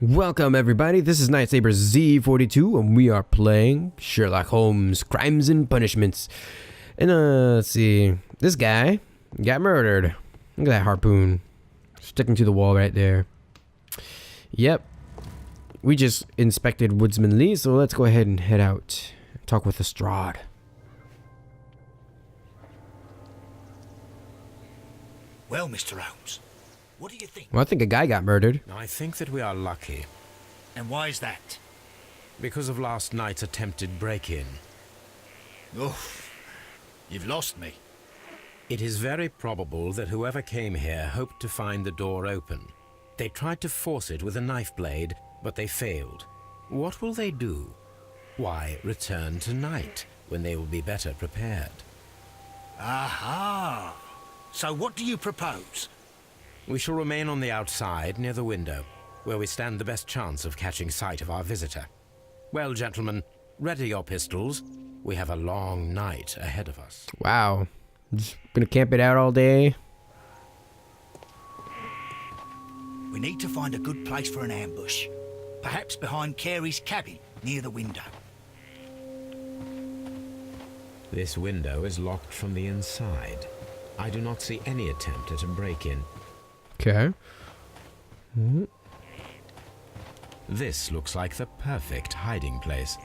Welcome everybody, this is Nightsaber Z42 and we are playing Sherlock Holmes Crimes and Punishments. And let's see, this guy got murdered. Look at that harpoon sticking to the wall right there. Yep, we just inspected Woodsman Lee, so let's go ahead and head out and talk with Lestrade. Well, Mr. Holmes, what do you think? Well, I think a guy got murdered. I think that we are lucky. And why is that? Because of last night's attempted break-in. Oof, you've lost me. It is very probable that whoever came here hoped to find the door open. They tried to force it with a knife blade, but they failed. What will they do? Why, return tonight, when they will be better prepared. Aha! So what do you propose? We shall remain on the outside, near the window, where we stand the best chance of catching sight of our visitor. Well, gentlemen, ready your pistols. We have a long night ahead of us. Wow, just gonna camp it out all day. We need to find a good place for an ambush. Perhaps behind Carey's cabin, near the window. This window is locked from the inside. I do not see any attempt at a break-in. Okay. This looks like the perfect hiding place.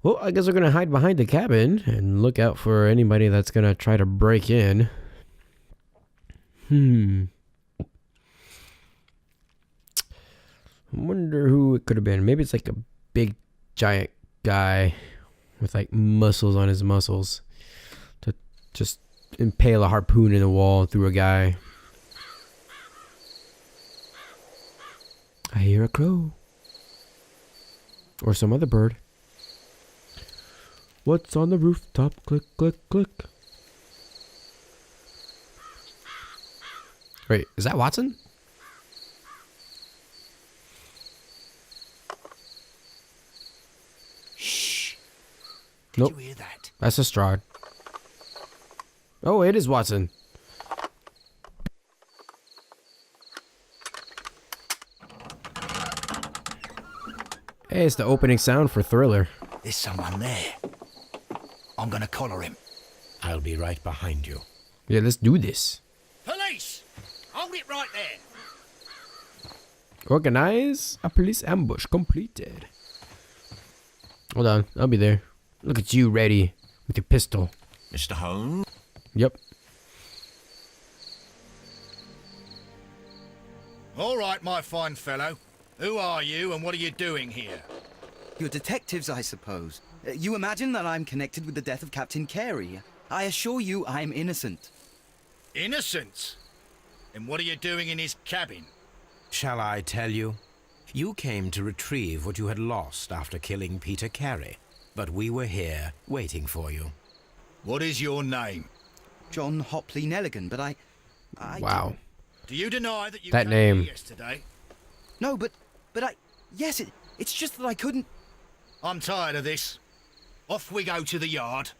Well, I guess we're gonna hide behind the cabin and look out for anybody that's gonna try to break in. I wonder who it could have been. Maybe it's like a big giant guy with like muscles on his muscles to just impale a harpoon in the wall through a guy. I hear a crow. Or some other bird. What's on the rooftop? Click, click, click. Wait, is that Watson? Shh. Nope. Did you hear that? That's Lestrade. Oh, it is Watson. Hey, it's the opening sound for Thriller. There's someone there. I'm gonna collar him. I'll be right behind you. Yeah, let's do this. Police! Hold it right there. Organize a police ambush completed. Hold on, I'll be there. Look at you ready with your pistol. Mr. Holmes? Yep. All right, my fine fellow. Who are you and what are you doing here? You're detectives, I suppose. You imagine that I'm connected with the death of Captain Carey. I assure you I'm innocent. Innocent? And what are you doing in his cabin? Shall I tell you? You came to retrieve what you had lost after killing Peter Carey, but we were here waiting for you. What is your name? John Hopley Nelligan, but I Wow. Do you deny that you That came name. here yesterday? No, but yes, it's just that I couldn't. I'm tired of this. Off we go to the yard.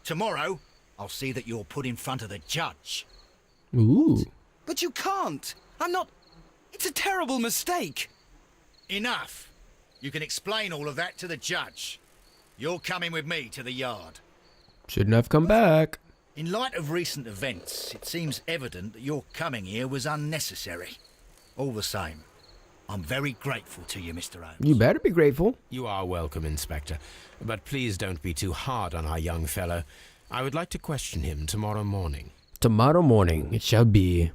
Tomorrow, I'll see that you're put in front of the judge. Ooh. But you can't. I'm not. It's a terrible mistake. Enough. You can explain all of that to the judge. You're coming with me to the yard. Shouldn't have come back. In light of recent events, it seems evident that your coming here was unnecessary. All the same, I'm very grateful to you, Mr. Holmes. You better be grateful. You are welcome, Inspector, but please don't be too hard on our young fellow. I would like to question him tomorrow morning. Tomorrow morning it shall be.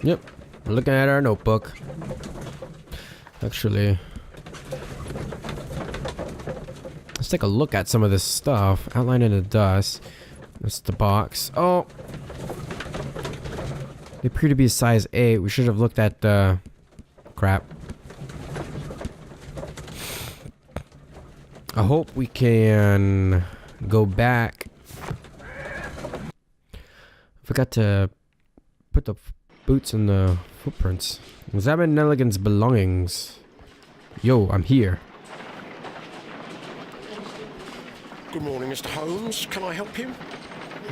Yep, we're looking at our notebook. Actually, let's take a look at some of this stuff. Outline in the dust. That's the box. Oh, they appear to be size 8. We should have looked at the crap. I hope we can go back. Forgot to put the boots in the footprints. Examine Nelligan's belongings. Yo, I'm here. Good morning, Mr. Holmes. Can I help you?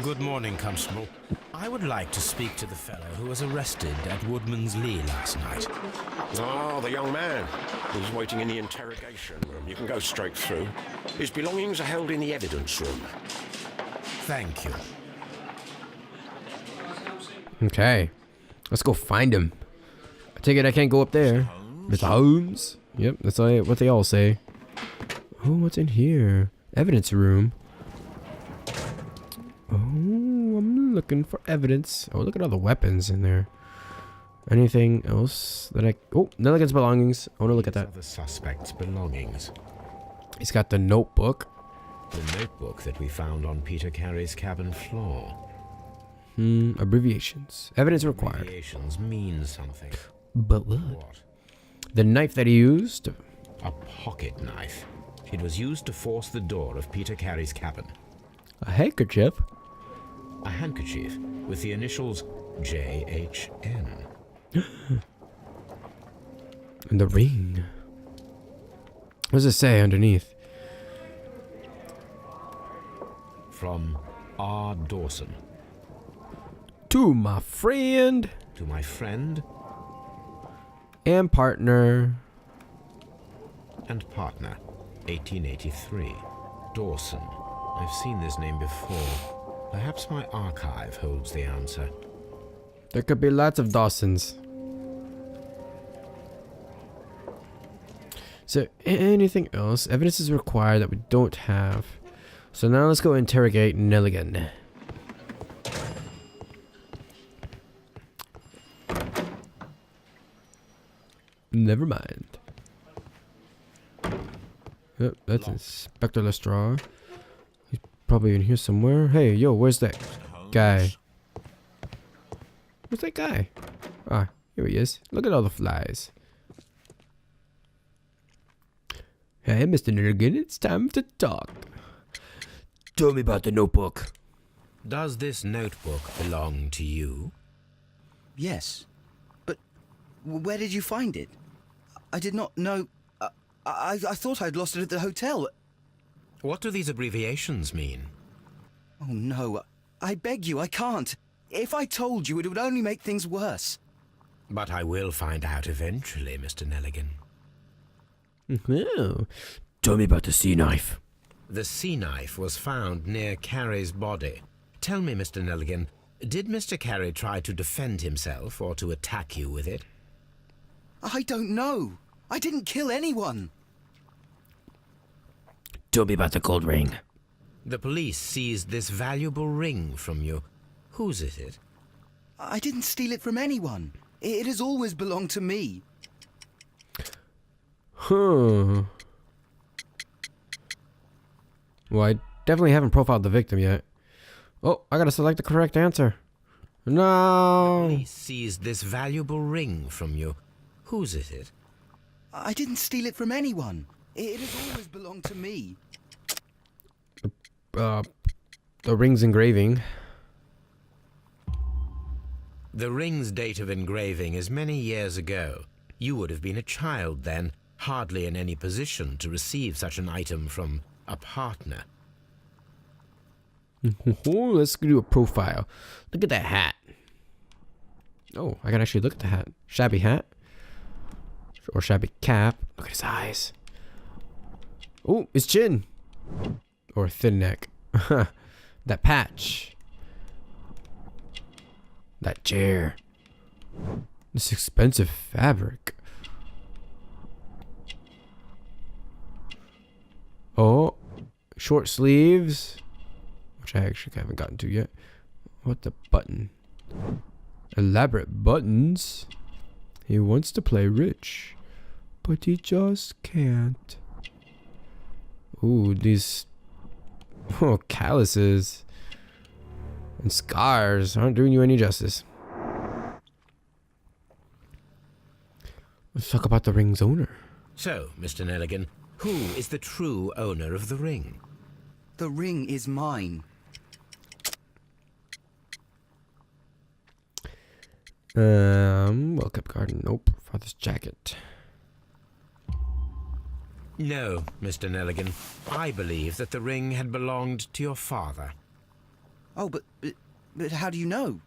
Good morning, Constable. I would like to speak to the fellow who was arrested at Woodman's Lee last night. Ah, the young man. He's waiting in the interrogation room. You can go straight through. His belongings are held in the evidence room. Thank you. Okay. Let's go find him. I take it I can't go up there. Mr. Holmes? Yep, that's what they all say. Oh, what's in here? Evidence room. Oh, I'm looking for evidence. Oh, look at all the weapons in there. Anything else that I... Oh, Nelligan's belongings. I want to look at that. The suspect's belongings. He's got the notebook. The notebook that we found on Peter Carey's cabin floor. Abbreviations. Evidence required. Abbreviations mean something. But what? What? The knife that he used. A pocket knife. It was used to force the door of Peter Carey's cabin. A handkerchief. A handkerchief with the initials JHN. And the ring. What does it say underneath? From R. Dawson. To my friend To my friend and partner. and partner, 1883. Dawson. I've seen this name before. Perhaps my archive holds the answer. There could be lots of Dawsons. So, anything else? Evidence is required that we don't have. So now let's go interrogate Nelligan. Never mind. Yep, that's Inspector Lestrade. He's probably in here somewhere. Hey, yo, where's that guy? Where's that guy? Ah, here he is. Look at all the flies. Hey, Mr. Nelligan, it's time to talk. Tell me about the notebook. Does this notebook belong to you? Yes. But where did you find it? I did not know... I thought I'd lost it at the hotel. What do these abbreviations mean? Oh, no. I beg you, I can't. If I told you, it would only make things worse. But I will find out eventually, Mr. Nelligan. Oh, tell me about the sea knife. The sea knife was found near Carey's body. Tell me, Mr. Nelligan, did Mr. Carey try to defend himself or to attack you with it? I don't know. I didn't kill anyone. Tell me about the gold ring. The police seized this valuable ring from you. Whose is it? I didn't steal it from anyone. It has always belonged to me. Huh. Well, I definitely haven't profiled the victim yet. Oh, I gotta select the correct answer. No. Police seized this valuable ring from you. Whose is it? I didn't steal it from anyone. It has always belonged to me. The ring's engraving. The ring's date of engraving is many years ago. You would have been a child then, hardly in any position to receive such an item from a partner. Let's do a profile. Look at that hat. Oh, I can actually look at the hat. Shabby hat. Or shabby cap. Look at his eyes. Oh, his chin. Or thin neck. That patch. That chair. This expensive fabric. Oh, short sleeves. Which I actually haven't gotten to yet. What the button? Elaborate buttons. He wants to play rich, but he just can't. Ooh, these calluses and scars aren't doing you any justice. Let's talk about the ring's owner. So, Mr. Nelligan, who is the true owner of the ring? The ring is mine. Well kept garden. Nope. Father's jacket. No, Mr. Nelligan. I believe that the ring had belonged to your father. Oh, but how do you know?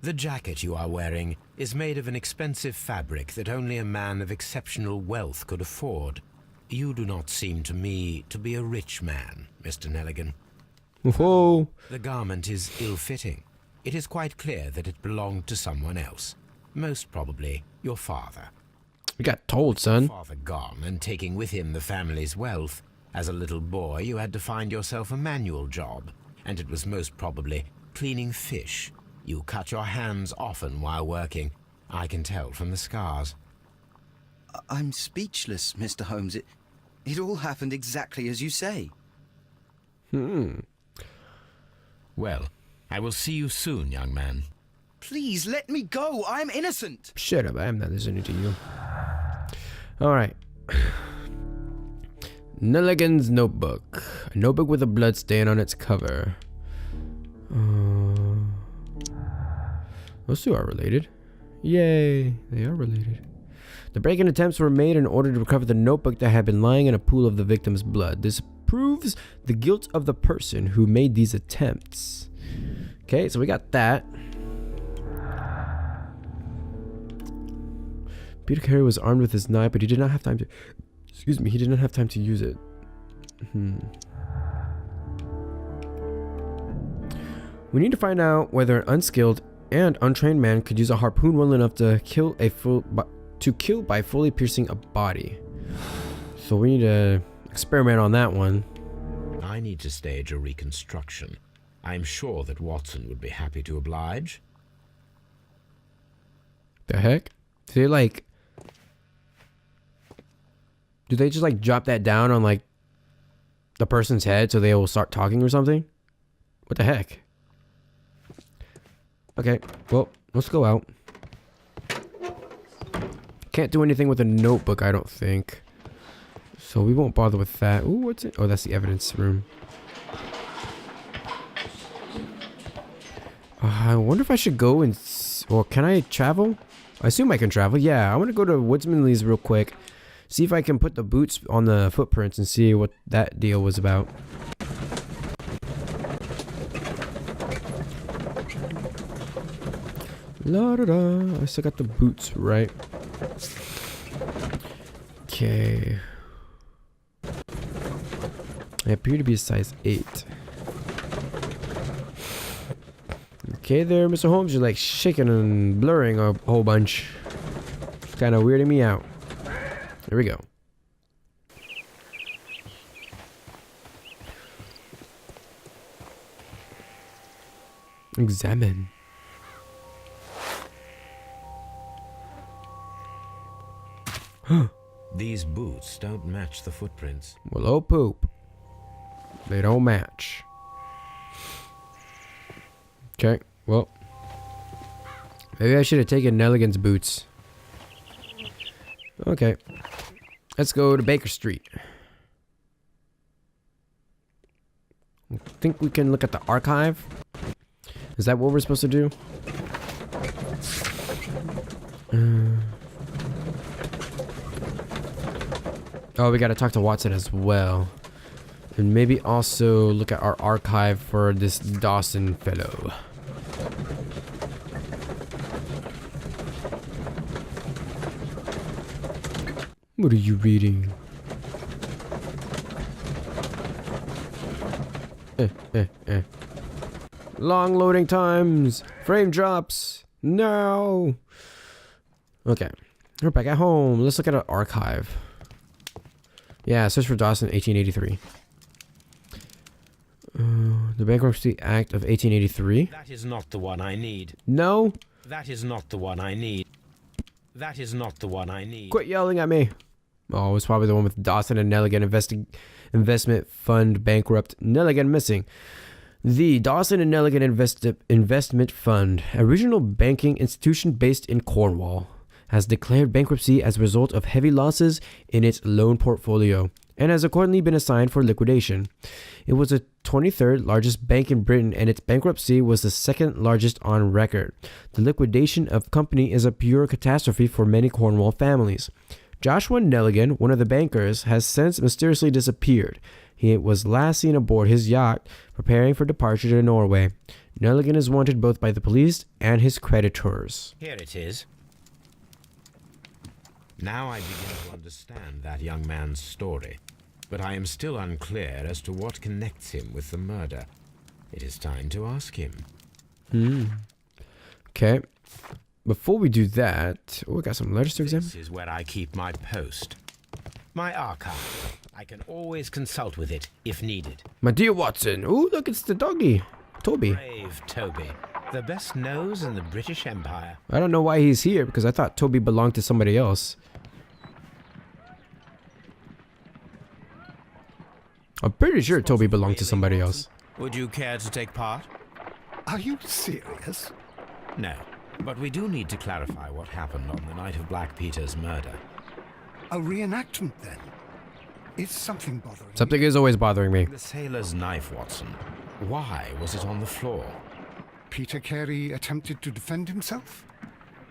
The jacket you are wearing is made of an expensive fabric that only a man of exceptional wealth could afford. You do not seem to me to be a rich man, Mr. Nelligan. Whoa. The garment is ill-fitting. It is quite clear that it belonged to someone else. Most probably your father. We got told, son. Father gone and taking with him the family's wealth. As a little boy, you had to find yourself a manual job, and it was most probably cleaning fish. You cut your hands often while working. I can tell from the scars. I'm speechless, Mr. Holmes. It all happened exactly as you say. Well, I will see you soon, young man. Please let me go. I'm innocent. Shut up, I'm not listening to you. Alright. Nelligan's notebook. A notebook with a blood stain on its cover. Those two are related. Yay, they are related. The break-in attempts were made in order to recover the notebook that had been lying in a pool of the victim's blood. This proves the guilt of the person who made these attempts. Okay, so we got that. Peter Carey was armed with his knife, but he did not have time to... Excuse me, he did not have time to use it. We need to find out whether an unskilled and untrained man could use a harpoon well enough to kill by fully piercing a body. So we need to experiment on that one. I need to stage a reconstruction. I'm sure that Watson would be happy to oblige. The heck? Do they just like drop that down on like the person's head so they will start talking or something? What the heck? Okay, well, let's go out. Can't do anything with a notebook, I don't think. So we won't bother with that. Ooh, what's it? Oh, that's the evidence room. I wonder if I should go and... Or can I travel? I assume I can travel. Yeah, I want to go to Woodsmanley's real quick. See if I can put the boots on the footprints and see what that deal was about. La da da. I still got the boots, right? Okay. They appear to be a size 8. Okay there, Mr. Holmes. You're like shaking and blurring a whole bunch. It's kind of weirding me out. Here we go. Examine. These boots don't match the footprints. Well, oh poop. They don't match. Okay, well. Maybe I should have taken Nelligan's boots. Okay. Let's go to Baker Street. I think we can look at the archive. Is that what we're supposed to do? Oh, we gotta talk to Watson as well. And maybe also look at our archive for this Dawson fellow. What are you reading? Long loading times. Frame drops. No. Okay. We're back at home. Let's look at our archive. Yeah, search for Dawson 1883. The Bankruptcy Act of 1883. That is not the one I need. No. That is not the one I need. That is not the one I need. Quit yelling at me. Oh, it's probably the one with Dawson and Nelligan investment fund bankrupt. Nelligan missing. The Dawson and Nelligan Investment Fund, a regional banking institution based in Cornwall, has declared bankruptcy as a result of heavy losses in its loan portfolio and has accordingly been assigned for liquidation. It was the 23rd largest bank in Britain and its bankruptcy was the second largest on record. The liquidation of company is a pure catastrophe for many Cornwall families. Joshua Nelligan, one of the bankers, has since mysteriously disappeared. He was last seen aboard his yacht, preparing for departure to Norway. Nelligan is wanted both by the police and his creditors. Here it is. Now I begin to understand that young man's story, but I am still unclear as to what connects him with the murder. It is time to ask him. Okay. Before we do that, we got some letters to examine. This is where I keep my post. My archive. I can always consult with it if needed. My dear Watson. Oh, look, it's the doggy. Toby. Brave Toby. The best nose in the British Empire. I don't know why he's here, because I thought Toby belonged to somebody else. I'm pretty sure Toby belonged to somebody else. Would you care to take part? Are you serious? No, but we do need to clarify what happened on the night of Black Peter's murder. A reenactment, then? Is something bothering Something is always bothering me. The sailor's knife, Watson. Why was it on the floor? Peter Carey attempted to defend himself?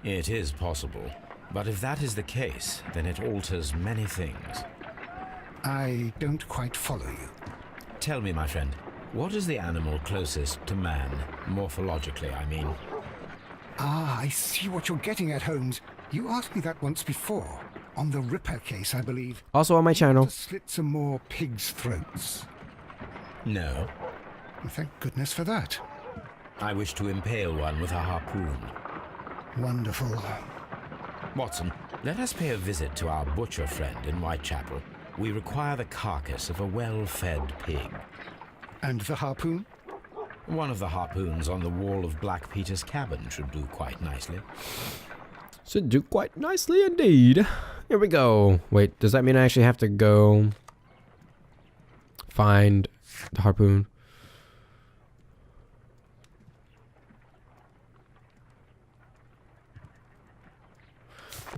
It is possible, but if that is the case, then it alters many things. I don't quite follow you. Tell me, my friend, what is the animal closest to man, morphologically, I mean? Ah, I see what you're getting at, Holmes. You asked me that once before. On the Ripper case, I believe. Also on my channel. To slit some more pigs' throats. No. Well, thank goodness for that. I wish to impale one with a harpoon. Wonderful. Watson, let us pay a visit to our butcher friend in Whitechapel. We require the carcass of a well-fed pig. And the harpoon? One of the harpoons on the wall of Black Peter's cabin should do quite nicely. Should do quite nicely indeed. Here we go. Wait, does that mean I actually have to go find the harpoon?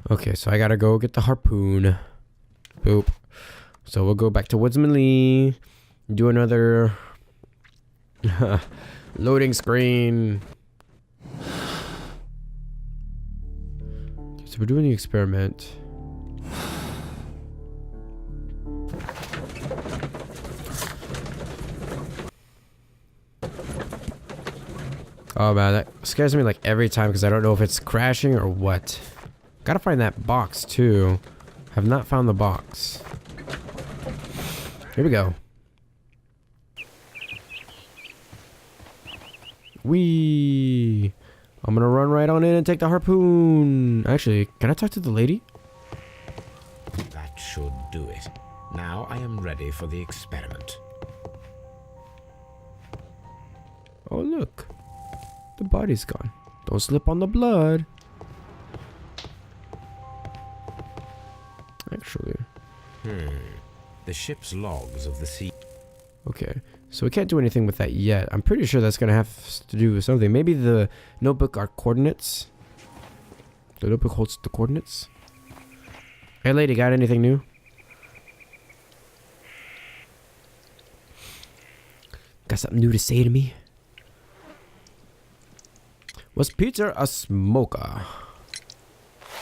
Okay, so I gotta go get the harpoon. Boop. So we'll go back to Woodsman Lee. Do another loading screen. So we're doing the experiment. Oh man, that scares me like every time because I don't know if it's crashing or what. Gotta find that box too. Have not found the box. Here we go. Whee! I'm gonna run right on in and take the harpoon. Actually, can I talk to the lady? That should do it. Now I am ready for the experiment. Oh look, the body's gone. Don't slip on the blood. Actually. The ship's logs of the sea. Okay, so we can't do anything with that yet. I'm pretty sure that's gonna have to do with something. Maybe the notebook are coordinates. The notebook holds the coordinates. Hey lady, got anything new? Got something new to say to me? Was Peter a smoker?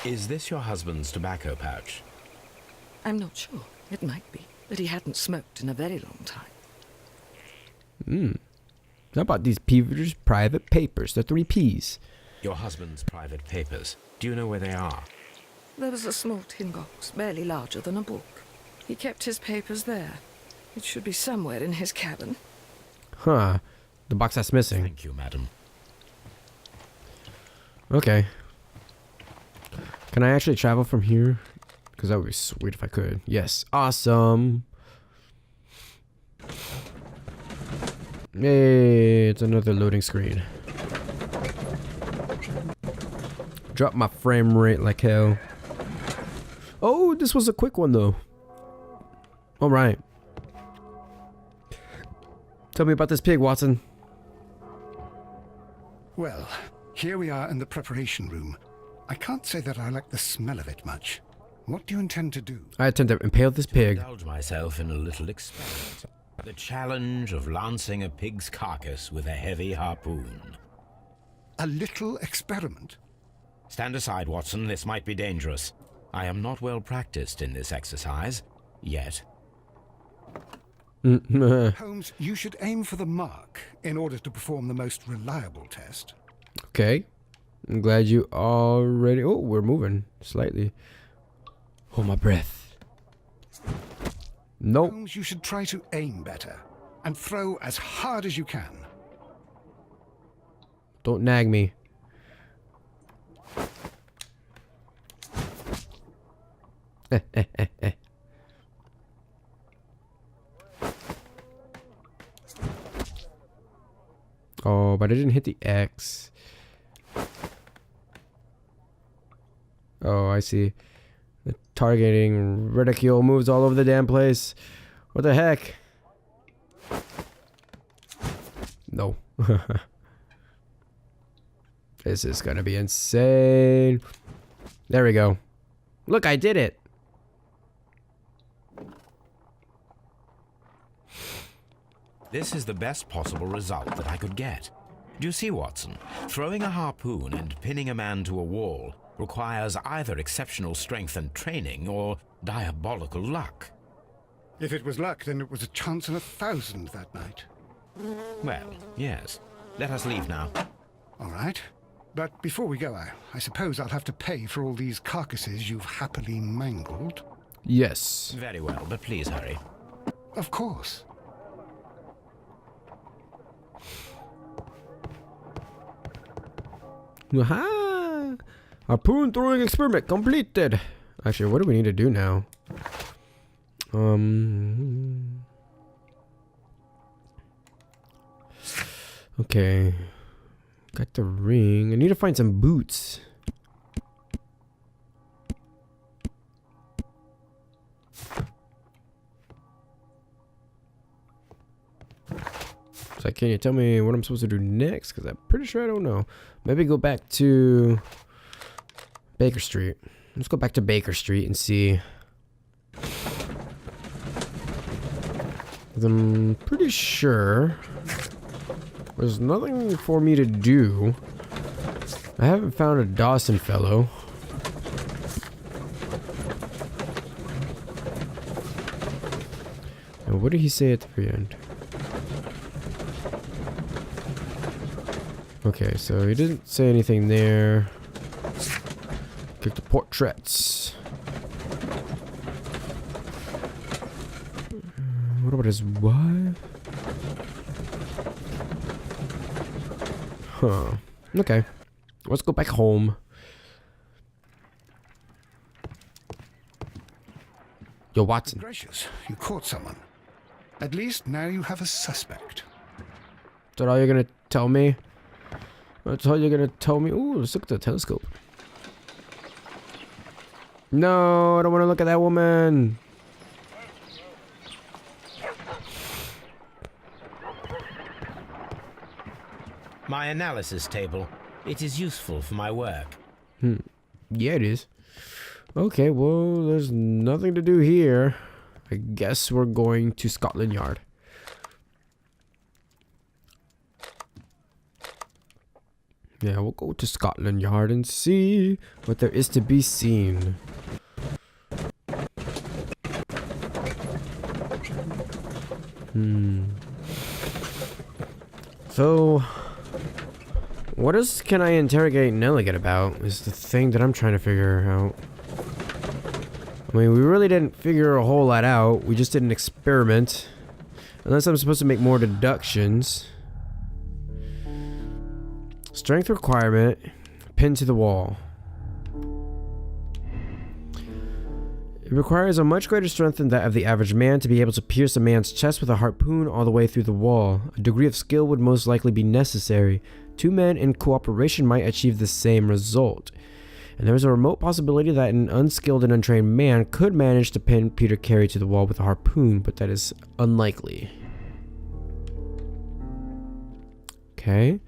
Is this your husband's tobacco pouch? I'm not sure. It might be, but he hadn't smoked in a very long time. How about these Peter's private papers, the 3 Ps? Your husband's private papers. Do you know where they are? There was a small tin box, barely larger than a book. He kept his papers there. It should be somewhere in his cabin. Huh. The box that's missing. Thank you, madam. Okay. Can I actually travel from here? Because that would be sweet if I could. Yes. Awesome. Hey, it's another loading screen. Drop my frame rate like hell. Oh, this was a quick one though. All right. Tell me about this pig, Watson. Well, here we are in the preparation room. I can't say that I like the smell of it much. What do you intend to do? I intend to impale this pig. Indulge myself in a little experiment. The challenge of lancing a pig's carcass with a heavy harpoon. A little experiment? Stand aside, Watson. This might be dangerous. I am not well practiced in this exercise, yet. Holmes, you should aim for the mark in order to perform the most reliable test. Okay. I'm glad you already... Oh, we're moving slightly. Hold my breath. Nope. Holmes, you should try to aim better and throw as hard as you can. Don't nag me. Oh, but I didn't hit the X. Oh, I see. The targeting ridicule moves all over the damn place. What the heck? No. This is gonna be insane. There we go. Look, I did it. This is the best possible result that I could get. Do you see, Watson? Throwing a harpoon and pinning a man to a wall requires either exceptional strength and training or diabolical luck. If it was luck, then it was a chance in 1,000 that night. Well, yes. Let us leave now. All right. But before we go, I suppose I'll have to pay for all these carcasses you've happily mangled. Yes. Very well, but please hurry. Of course. Aha! Harpoon throwing experiment completed. Actually, what do we need to do now? Okay. Got the ring. I need to find some boots. So can you tell me what I'm supposed to do next? Because I'm pretty sure I don't know. Maybe go back to Baker Street. Let's go back to Baker Street and see. I'm pretty sure there's nothing for me to do. I haven't found a Dawson fellow. And what did he say at the very end? Okay, so he didn't say anything there. Click the portraits. What about his wife? Huh. Okay. Let's go back home. Yo, Watson. Gracious, you caught someone. At least now you have a suspect. Is that all you're gonna tell me? That's all you're gonna tell me? Ooh, let's look at the telescope. No, I don't want to look at that woman. My analysis table. It is useful for my work. Yeah, it is. Okay, well, there's nothing to do here. I guess we're going to Scotland Yard. Yeah, we'll go to Scotland Yard and see what there is to be seen. So, what else can I interrogate Nelligan about is the thing that I'm trying to figure out. I mean, we really didn't figure a whole lot out. We just did an experiment. Unless I'm supposed to make more deductions. Strength requirement, pinned to the wall. It requires a much greater strength than that of the average man to be able to pierce a man's chest with a harpoon all the way through the wall. A degree of skill would most likely be necessary. Two men in cooperation might achieve the same result. And there is a remote possibility that an unskilled and untrained man could manage to pin Peter Carey to the wall with a harpoon, but that is unlikely. Okay.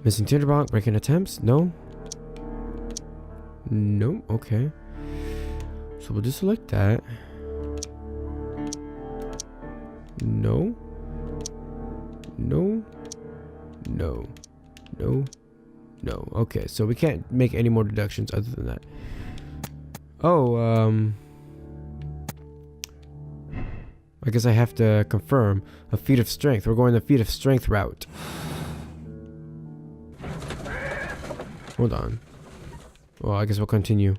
Missing tinderbox, breaking attempts? No. No, okay. So we'll just select that. No. No. No. No. No. Okay, so we can't make any more deductions other than that. Oh, I guess I have to confirm. A feat of strength. We're going the feat of strength route. Hold on. Well, I guess we'll continue.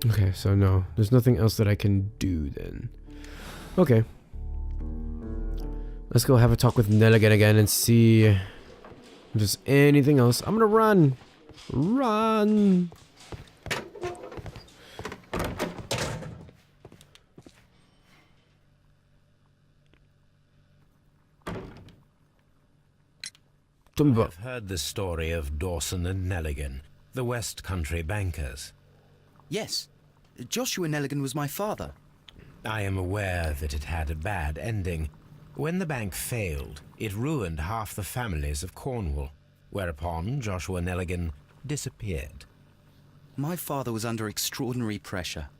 Okay, so no. There's nothing else that I can do then. Okay. Let's go have a talk with Nelligan again and see if there's anything else. I'm gonna run! Run! I've heard the story of Dawson and Nelligan, the West Country bankers. Yes. Joshua Nelligan was my father. I am aware that it had a bad ending. When the bank failed, it ruined half the families of Cornwall, whereupon Joshua Nelligan disappeared. My father was under extraordinary pressure.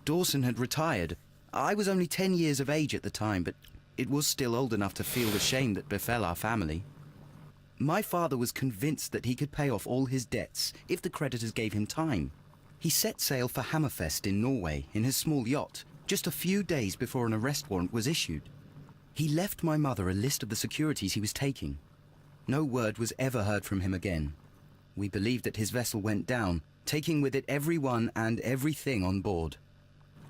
Dawson had retired. I was only 10 years of age at the time, but it was still old enough to feel the shame that befell our family. My father was convinced that he could pay off all his debts if the creditors gave him time. He set sail for Hammerfest in Norway in his small yacht, just a few days before an arrest warrant was issued. He left my mother a list of the securities he was taking. No word was ever heard from him again. We believe that his vessel went down, taking with it everyone and everything on board.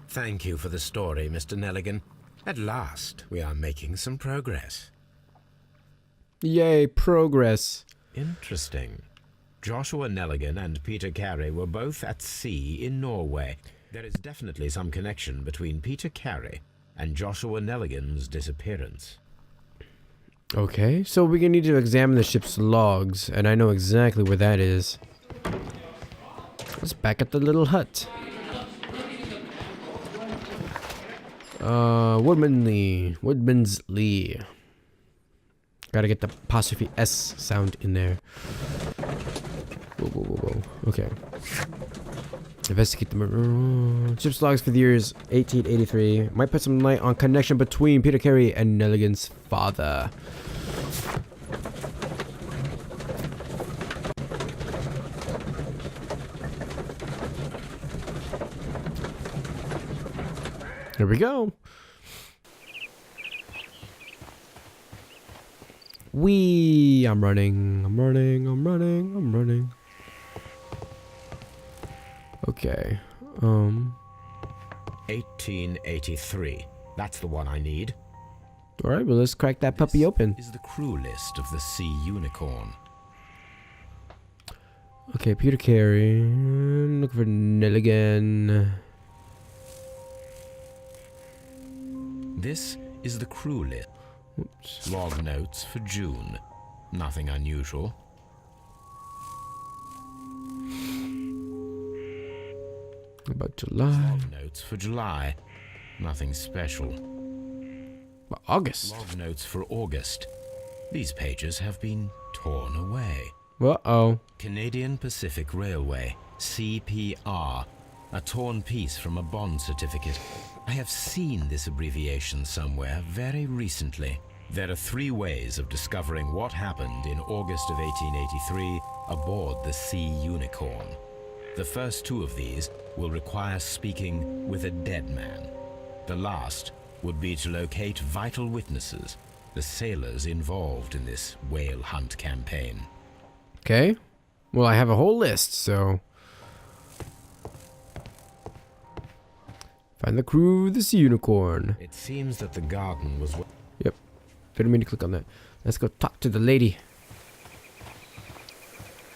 Thank you for the story, Mr. Nelligan. At last, we are making some progress. Yay, progress. Interesting. Joshua Nelligan and Peter Carey were both at sea in Norway. There is definitely some connection between Peter Carey and Joshua Nelligan's disappearance. Okay, so we're gonna need to examine the ship's logs, and I know exactly where that is. It's back at the little hut. Woodman's Lee. Gotta get the apostrophe S sound in there. Whoa, whoa, whoa, whoa. Okay. Investigate the ship's logs for the years 1883. Might put some light on connection between Peter Carey and Nelligan's father. Here we go. I'm running. Okay. 1883. That's the one I need. All right, well, let's crack that puppy open. Is the crew list of the Sea Unicorn. Okay, Peter Carey. Look for Nelligan. This is the crew list. Oops. Log notes for June. Nothing unusual. About July. Log notes for July. Nothing special. August. Log notes for August. These pages have been torn away. Uh-oh. Canadian Pacific Railway, CPR. A torn piece from a bond certificate. I have seen this abbreviation somewhere very recently. There are 3 ways of discovering what happened in August of 1883 aboard the Sea Unicorn. The first 2 of these will require speaking with a dead man. The last would be to locate vital witnesses, the sailors involved in this whale hunt campaign. Okay. Well, I have a whole list, so... Find the crew of the Sea Unicorn. It seems that the garden was... Yep. Didn't mean to click on that. Let's go talk to the lady.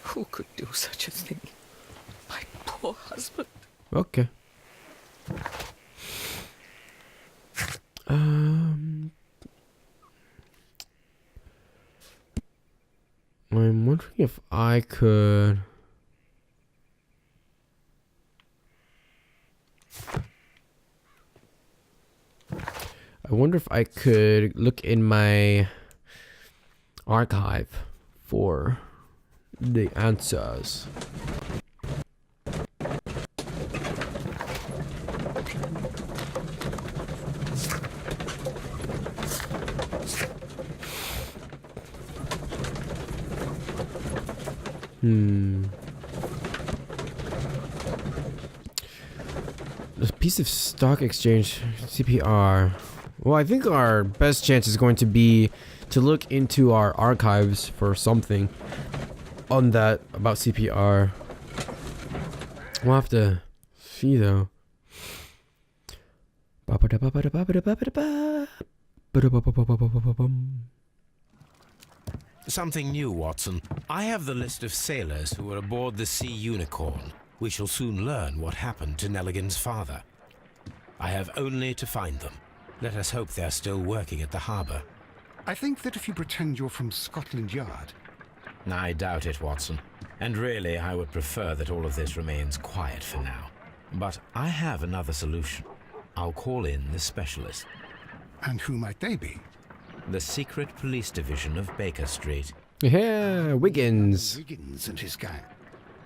Who could do such a thing? My poor husband. Okay. I'm wondering if I could... I wonder if I could look in my archive for the answers. A piece of stock exchange, CPR. Well, I think our best chance is going to be to look into our archives for something on that about CPR. We'll have to see though. Something new, Watson. I have the list of sailors who were aboard the Sea Unicorn. We shall soon learn what happened to Nelligan's father. I have only to find them. Let us hope they're still working at the harbour. I think that if you pretend you're from Scotland Yard... I doubt it, Watson. And really, I would prefer that all of this remains quiet for now. But I have another solution. I'll call in the specialist. And who might they be? The secret police division of Baker Street. Yeah, Wiggins. Wiggins and his gang.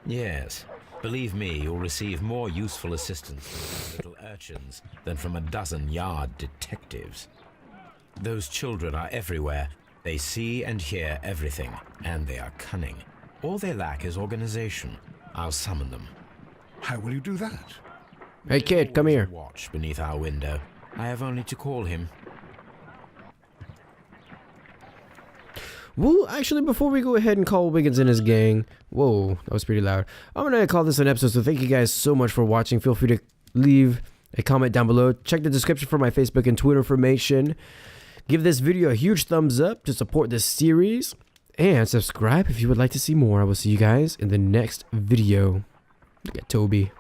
Yes. Believe me, you'll receive more useful assistance from those little urchins than from a dozen yard detectives. Those children are everywhere. They see and hear everything, and they are cunning. All they lack is organization. I'll summon them. How will you do that? Hey kid, come here. Watch beneath our window. I have only to call him. Well, actually, before we go ahead and call Wiggins and his gang, whoa, that was pretty loud. I'm gonna call this an episode, so thank you guys so much for watching. Feel free to leave a comment down below. Check the description for my Facebook and Twitter information. Give this video a huge thumbs up to support this series, and subscribe if you would like to see more. I will see you guys in the next video. Look at Toby.